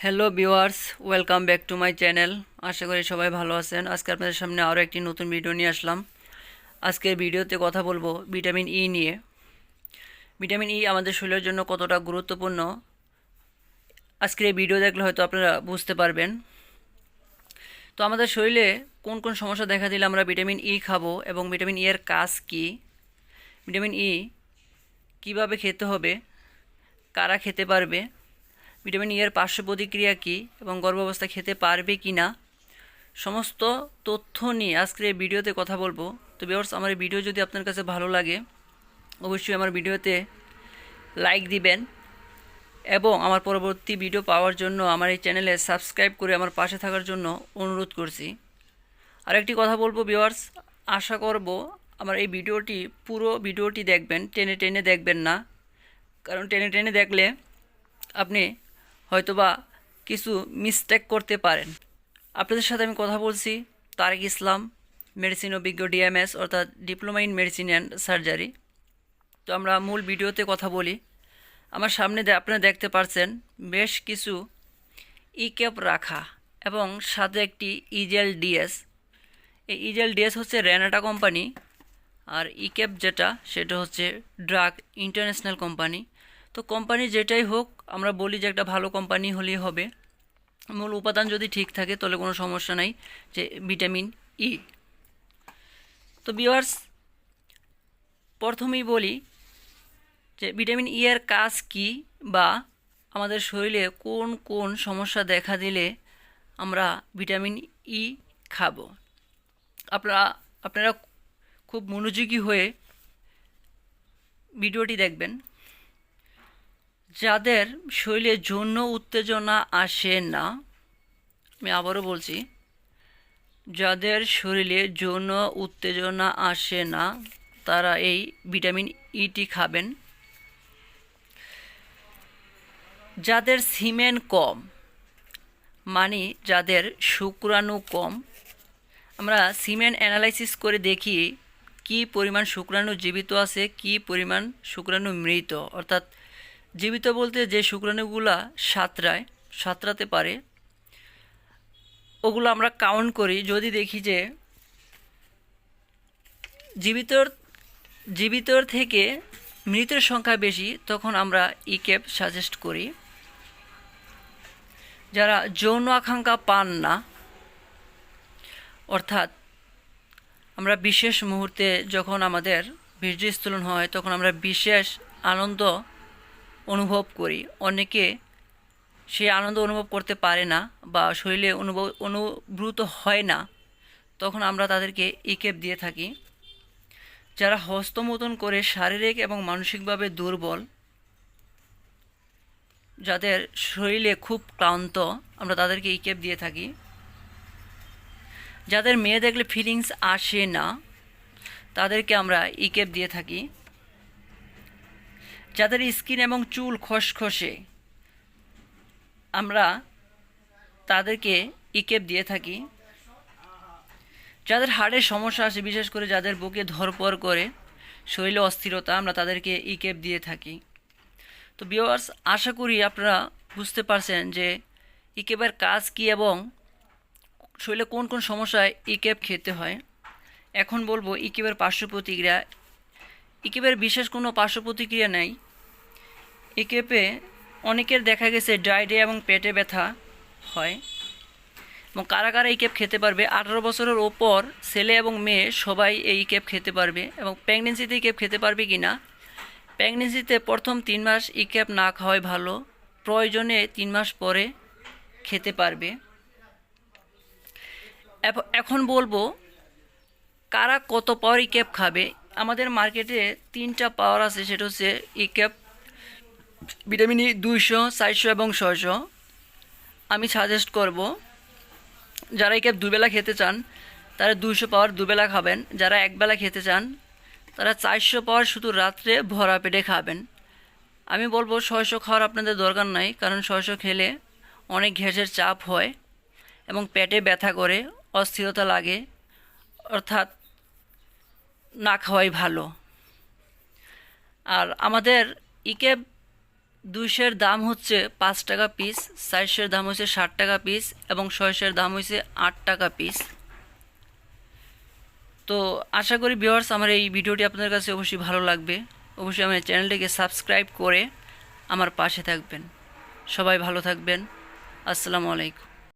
Hello viewers, welcome back to my channel. আশা করি সবাই ভালো আছেন। আজকে আপনাদের সামনে আরও একটি নতুন ভিডিও নিয়ে আসলাম। আজকের ভিডিওতে কথা বলবো ভিটামিন ই নিয়ে। ভিটামিন ই আমাদের শরীরের জন্য কতটা গুরুত্বপূর্ণ আজকের এই ভিডিও দেখলে হয়তো আপনারা বুঝতে পারবেন। তো আমাদের শরীরে কোন কোন সমস্যা দেখা দিলে আমরা ভিটামিন ই খাবো এবং ভিটামিন ই এর কাজ কী, ভিটামিন ই কীভাবে খেতে হবে, কারা খেতে পারবে, ভিটামিন ই এর পার্শ্ব প্রতিক্রিয়া কী এবং গর্ভাবস্থা খেতে পারবে কি না, সমস্ত তথ্য নিয়ে আজকের এই ভিডিওতে কথা বলবো। তো ভিউয়ার্স, আমার এই ভিডিও যদি আপনার কাছে ভালো লাগে অবশ্যই আমার ভিডিওতে লাইক দিবেন এবং আমার পরবর্তী ভিডিও পাওয়ার জন্য আমার এই চ্যানেলে সাবস্ক্রাইব করে আমার পাশে থাকার জন্য অনুরোধ করছি। আরেকটি কথা বলবো ভিউয়ার্স, আশা করব আমার এই পুরো ভিডিওটি দেখবেন, টেনে টেনে দেখবেন না, কারণ টেনে টেনে দেখলে আপনি হয়তোবা কিছু মিস্টেক করতে পারেন। আপনাদের সাথে আমি কথা বলছি তারেক ইসলাম, মেডিসিন অভিজ্ঞ ডিএমএস অর্থাৎ diploma in medicine and surgery. তো আমরা মূল ভিডিওতে কথা বলি। আমার সামনে আপনারা দেখতে পাচ্ছেন বেশ কিছু ই ক্যাপ রাখা এবং সাথে একটি ইজেল ডিএস। এই ইজেল ডিএস হচ্ছে রেনাটা কোম্পানি, আর ই ক্যাপ যেটা সেটা হচ্ছে ড্রাগ ইন্টারন্যাশনাল কোম্পানি। তো কোম্পানি যেটাই হোক আমরা বলি যে একটা ভালো কোম্পানি হলেই হবে, মূল উপাদান যদি ঠিক থাকে তাহলে কোনো সমস্যা নাই। যে ভিটামিন ই, তো ভিউয়ার্স প্রথমেই বলি যে ভিটামিন ই এর কাজ কি বা আমাদের শরীরে কোন কোন সমস্যা দেখা দিলে আমরা ভিটামিন ই খাবো। আপনারা খুব মনোযোগী হয়ে ভিডিওটি দেখবেন। যাদের শরীরে যৌন উত্তেজনা আসে না, আমি আবারও বলছি, যাদের শরীরে যৌন উত্তেজনা আসে না তারা এই ভিটামিন ইটি খাবেন। যাদের সিমেন কম, মানে যাদের শুক্রাণু কম, আমরা সিমেন অ্যানালাইসিস করে দেখি কি পরিমাণ শুক্রাণু জীবিত আছে, কি পরিমাণ শুক্রাণু মৃত। অর্থাৎ জীবিত বলতে যে শুক্রাণুগুলা সাঁতরাতে পারে ওগুলো আমরা কাউন্ট করি। যদি দেখি যে জীবিতর থেকে মৃতের সংখ্যা বেশি, তখন আমরা ই ক্যাপ সাজেস্ট করি। যারা যৌন আকাঙ্ক্ষা পান না, অর্থাৎ আমরা বিশেষ মুহূর্তে যখন আমাদের বীর্যস্খলন হয় তখন আমরা বিশেষ আনন্দ অনুভব করি, অনেকে সেই আনন্দ অনুভব করতে পারে না বা শরীরে অনুভূত হয় না, তখন আমরা তাদেরকে ই ক্যাপ দিয়ে থাকি। যারা হস্তমৈথুন করে শারীরিক এবং মানসিকভাবে দুর্বল, যাদের শরীরে খুব ক্লান্ত, আমরা তাদেরকে ই ক্যাপ দিয়ে থাকি। যাদের মেয়ে দেখলে ফিলিংস আসে না তাদেরকে আমরা ই ক্যাপ দিয়ে থাকি। যাদের স্কিন এবং চুল খসখসে, আমরা তাদেরকে ই ক্যাপ দিয়ে থাকি। যাদের হার্টের সমস্যা আছে, বিশেষ করে যাদের বুকে ধরপড় করে, শরীরে অস্থিরতা, আমরা তাদেরকে ই ক্যাপ দিয়ে থাকি। তো ভিউয়ার্স, আশা করি আপনারা বুঝতে পারছেন যে ই ক্যাপের কাজ কী এবং শরীরে কোন কোন সমস্যায় ই ক্যাপ খেতে হয়। এখন বলবো ই ক্যাপের পার্শ্ব প্রতিক্রিয়া। ই ক্যাপের বিশেষ কোনো পার্শ্ব প্রতিক্রিয়া নেই। ই ক্যাপে অনেকের দেখা গেছে ডায়রিয়া এবং পেটে ব্যথা হয়। এবং কারা কারা এই ক্যাপ খেতে পারবে? 18 বছরের ওপর ছেলে এবং মেয়ে সবাই এই ক্যাপ খেতে পারবে। এবং প্রেগনেন্সিতে এই ক্যাপ খেতে পারবে কি না? প্রেগনেন্সিতে প্রথম 3 মাস এই ক্যাপ না খাওয়াই ভালো, প্রয়োজনে 3 মাস পরে খেতে পারবে। এখন বলবো কারা কত পাওয়ার ই ক্যাপ খাবে। আমাদের মার্কেটে 3টা পাওয়ার আছে, সেটা হচ্ছে ই ক্যাপ ভিটামিন ই 200, 400 এবং 600। আমি সাজেস্ট করব যারা এই ক্যাপ দুবেলা খেতে চান তারা 200 পাওয়ার দুবেলা খাবেন। যারা একবেলা খেতে চান তারা 400 পাওয়ার শুধু রাত্রে ভরা পেটে খাবেন। আমি বলবো 600 খাওয়ার আপনাদের দরকার নাই, কারণ 600 খেলে অনেক গ্যাসের চাপ হয় এবং পেটে ব্যথা করে, অস্থিরতা লাগে, অর্থাৎ না খাওয়াই ভালো। আর আমাদের ই ক্যাপ 200 দাম হচ্ছে 5 টাকা পিস, 400 দাম হচ্ছে 60 টাকা পিস এবং 600 দাম হচ্ছে 8 টাকা পিস। তো আশা করি ভিউয়ার্স আমার এই ভিডিওটি আপনাদের কাছে অবশ্যই ভালো লাগবে। অবশ্যই আমার চ্যানেলটিকে সাবস্ক্রাইব করে আমার পাশে থাকবেন। সবাই ভালো থাকবেন। আসসালামু আলাইকুম।